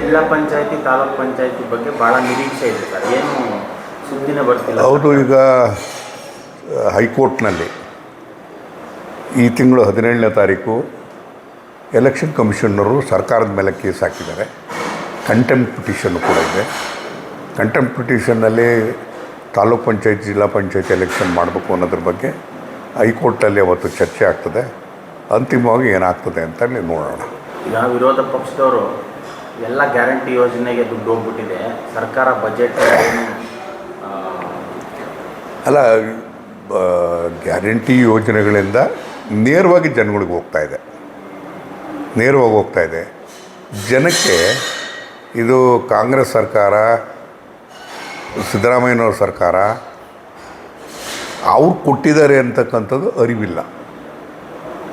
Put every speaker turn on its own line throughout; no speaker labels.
ಜಿಲ್ಲಾ ಪಂಚಾಯತಿ ತಾಲೂಕ್ ಪಂಚಾಯತಿ ಬಗ್ಗೆ ಭಾಳ ನಿರೀಕ್ಷೆ ಇದೆ ಸರ್, ಏನು ಸುದ್ದಿನೇ ಬರ್ತಿಲ್ಲ.
ಹೌದು, ಈಗ ಹೈಕೋರ್ಟ್ನಲ್ಲಿ ಈ ತಿಂಗಳು 17ನೇ ತಾರೀಕು ಎಲೆಕ್ಷನ್ ಕಮಿಷನರು ಸರ್ಕಾರದ ಮೇಲೆ ಕೇಸ್ ಹಾಕಿದ್ದಾರೆ. ಕಂಟೆಂಪ್ಟ್ ಪಿಟಿಷನ್ನು ಕೂಡ ಇದೆ. ಕಂಟೆಂಪ್ಟ್ ಪಿಟಿಷನ್ನಲ್ಲಿ ತಾಲೂಕ್ ಪಂಚಾಯತ್ ಜಿಲ್ಲಾ ಪಂಚಾಯತ್ ಎಲೆಕ್ಷನ್ ಮಾಡಬೇಕು ಅನ್ನೋದ್ರ ಬಗ್ಗೆ ಹೈಕೋರ್ಟಲ್ಲಿ ಅವತ್ತು ಚರ್ಚೆ ಆಗ್ತದೆ. ಅಂತಿಮವಾಗಿ ಏನಾಗ್ತದೆ ಅಂತ ನೋಡೋಣ.
ಈಗ ವಿರೋಧ ಪಕ್ಷದವರು ಎಲ್ಲ ಗ್ಯಾರಂಟಿ ಯೋಜನೆಗೆ ದುಡ್ಡು ಹೋಗ್ಬಿಟ್ಟಿದೆ, ಸರ್ಕಾರ ಬಜೆಟ್
ಅಲ್ಲ, ಗ್ಯಾರಂಟಿ ಯೋಜನೆಗಳಿಂದ ನೇರವಾಗಿ ಜನಗಳಿಗೆ ಹೋಗ್ತಾ ಇದೆ. ಜನಕ್ಕೆ ಇದು ಕಾಂಗ್ರೆಸ್ ಸರ್ಕಾರ, ಸಿದ್ದರಾಮಯ್ಯನವ್ರ ಸರ್ಕಾರ ಅವ್ರು ಕೊಟ್ಟಿದ್ದಾರೆ ಅಂತಕ್ಕಂಥದ್ದು ಅರಿವಿಲ್ಲ.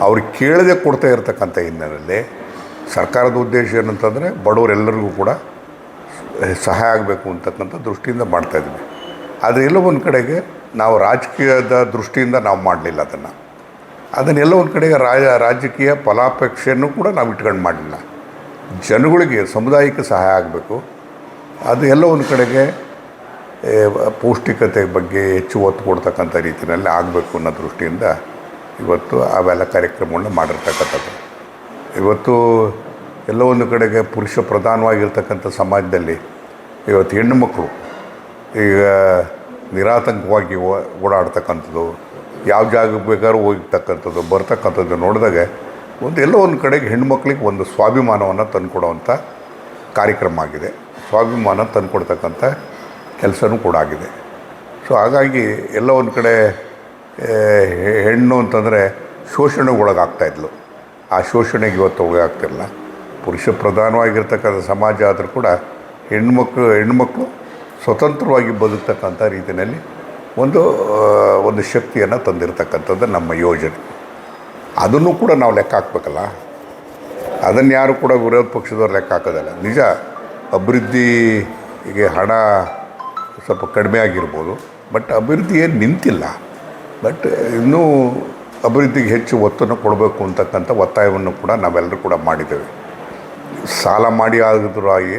ಅವ್ರು ಕೇಳದೆ ಕೊಡ್ತಾ ಇರ್ತಕ್ಕಂಥ ಹಿನ್ನೆಲೆಯಲ್ಲಿ ಸರ್ಕಾರದ ಉದ್ದೇಶ ಏನಂತಂದರೆ ಬಡವರೆಲ್ಲರಿಗೂ ಕೂಡ ಸಹಾಯ ಆಗಬೇಕು ಅಂತಕ್ಕಂಥ ದೃಷ್ಟಿಯಿಂದ ಮಾಡ್ತಾಯಿದ್ವಿ. ಆದರೆ ಎಲ್ಲೋ ಒಂದು ಕಡೆಗೆ ನಾವು ರಾಜಕೀಯದ ದೃಷ್ಟಿಯಿಂದ ನಾವು ಮಾಡಲಿಲ್ಲ. ಅದನ್ನೆಲ್ಲ ಒಂದು ಕಡೆಗೆ ರಾಜಕೀಯ ಫಲಾಪೇಕ್ಷೆಯನ್ನು ಕೂಡ ನಾವು ಇಟ್ಕೊಂಡು ಮಾಡಲಿಲ್ಲ. ಜನಗಳಿಗೆ ಸಮುದಾಯಕ್ಕೆ ಸಹಾಯ ಆಗಬೇಕು, ಅದು ಎಲ್ಲ ಒಂದು ಕಡೆಗೆ ಪೌಷ್ಟಿಕತೆ ಬಗ್ಗೆ ಹೆಚ್ಚು ಒತ್ತು ಕೊಡ್ತಕ್ಕಂಥ ರೀತಿಯಲ್ಲಿ ಆಗಬೇಕು ಅನ್ನೋ ದೃಷ್ಟಿಯಿಂದ ಇವತ್ತು ಅವೆಲ್ಲ ಕಾರ್ಯಕ್ರಮಗಳನ್ನ ಮಾಡಿರ್ತಕ್ಕಂಥದ್ದು. ಇವತ್ತು ಎಲ್ಲೋ ಒಂದು ಕಡೆಗೆ ಪುರುಷ ಪ್ರಧಾನವಾಗಿರ್ತಕ್ಕಂಥ ಸಮಾಜದಲ್ಲಿ ಇವತ್ತು ಹೆಣ್ಣು ಮಕ್ಕಳು ಈಗ ನಿರಾತಂಕವಾಗಿ ಓಡಾಡ್ತಕ್ಕಂಥದ್ದು, ಯಾವ ಜಾಗಕ್ಕೆ ಬೇಕಾದ್ರೂ ಹೋಗ್ತಕ್ಕಂಥದ್ದು ಬರ್ತಕ್ಕಂಥದ್ದು ನೋಡಿದಾಗ ಎಲ್ಲೋ ಒಂದು ಕಡೆಗೆ ಹೆಣ್ಮಕ್ಳಿಗೆ ಒಂದು ಸ್ವಾಭಿಮಾನವನ್ನು ತಂದುಕೊಡುವಂಥ ಕಾರ್ಯಕ್ರಮ ಆಗಿದೆ. ಸ್ವಾಭಿಮಾನ ತಂದುಕೊಡ್ತಕ್ಕಂಥ ಕೆಲಸನೂ ಕೂಡ ಆಗಿದೆ. ಸೊ ಹಾಗಾಗಿ ಎಲ್ಲ ಒಂದು ಕಡೆ ಹೆಣ್ಣು ಅಂತಂದರೆ ಶೋಷಣೆಗೆ ಒಳಗಾಗ್ತಾಯಿದ್ಲು. ಆ ಶೋಷಣೆಗೆ ಇವತ್ತು ಒಳಗಾಗ್ತಿರಲ್ಲ. ಪುರುಷ ಪ್ರಧಾನವಾಗಿರ್ತಕ್ಕಂಥ ಸಮಾಜ ಆದರೂ ಕೂಡ ಹೆಣ್ಮಕ್ಳು ಸ್ವತಂತ್ರವಾಗಿ ಬದುಕ್ತಕ್ಕಂಥ ರೀತಿಯಲ್ಲಿ ಒಂದು ಶಕ್ತಿಯನ್ನು ತಂದಿರತಕ್ಕಂಥದ್ದು ನಮ್ಮ ಯೋಜನೆ. ಅದನ್ನು ಕೂಡ ನಾವು ಲೆಕ್ಕ ಹಾಕ್ಬೇಕಲ್ಲ. ಅದನ್ನು ಯಾರು ಕೂಡ ವಿರೋಧ ಪಕ್ಷದವ್ರು ಲೆಕ್ಕ ಹಾಕೋದಲ್ಲ. ನಿಜ, ಅಭಿವೃದ್ಧಿಗೆ ಹಣ ಸ್ವಲ್ಪ ಕಡಿಮೆ ಆಗಿರ್ಬೋದು, ಬಟ್ ಅಭಿವೃದ್ಧಿ ಏನು ನಿಂತಿಲ್ಲ. ಬಟ್ ಇನ್ನೂ ಅಭಿವೃದ್ಧಿಗೆ ಹೆಚ್ಚು ಒತ್ತನ್ನು ಕೊಡಬೇಕು ಅಂತಕ್ಕಂಥ ಒತ್ತಾಯವನ್ನು ಕೂಡ ನಾವೆಲ್ಲರೂ ಕೂಡ ಮಾಡಿದ್ದೇವೆ. ಸಾಲ ಮಾಡಿ ಆಗಿದ್ರೂ ಆಗಿ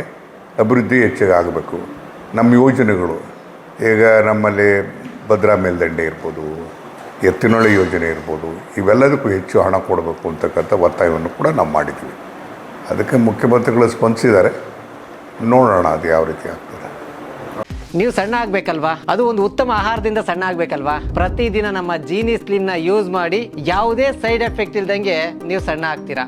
ಅಭಿವೃದ್ಧಿ ಹೆಚ್ಚಿಗೆ ಆಗಬೇಕು. ನಮ್ಮ ಯೋಜನೆಗಳು ಈಗ ನಮ್ಮಲ್ಲಿ ಭದ್ರಾ ಮೇಲ್ದಂಡೆ ಇರ್ಬೋದು, ಎತ್ತಿನೊಳೆ ಯೋಜನೆ ಇರ್ಬೋದು, ಇವೆಲ್ಲದಕ್ಕೂ ಹೆಚ್ಚು ಹಣ ಕೊಡಬೇಕು ಅಂತಕ್ಕಂಥ ಒತ್ತಾಯವನ್ನು ಕೂಡ ನಾವು ಮಾಡಿದ್ವಿ. ಅದಕ್ಕೆ ಮುಖ್ಯಮಂತ್ರಿಗಳು ಸ್ಪಂದಿಸಿದ್ದಾರೆ. ನೋಡೋಣ ಅದು ಯಾವ ರೀತಿ ಆಗ್ತದೆ.
ನೀವು ಸಣ್ಣ ಆಗಬೇಕಲ್ವಾ? ಅದು ಒಂದು ಉತ್ತಮ ಆಹಾರದಿಂದ ಸಣ್ಣ ಆಗಬೇಕಲ್ವಾ? ಪ್ರತಿದಿನ ನಮ್ಮ ಜೀನಿ ಸ್ಲಿಮ್ನ ಯೂಸ್ ಮಾಡಿ ಯಾವುದೇ ಸೈಡ್ ಎಫೆಕ್ಟ್ ಇಲ್ದಂಗೆ ನೀವು ಸಣ್ಣ ಆಗ್ತೀರಾ.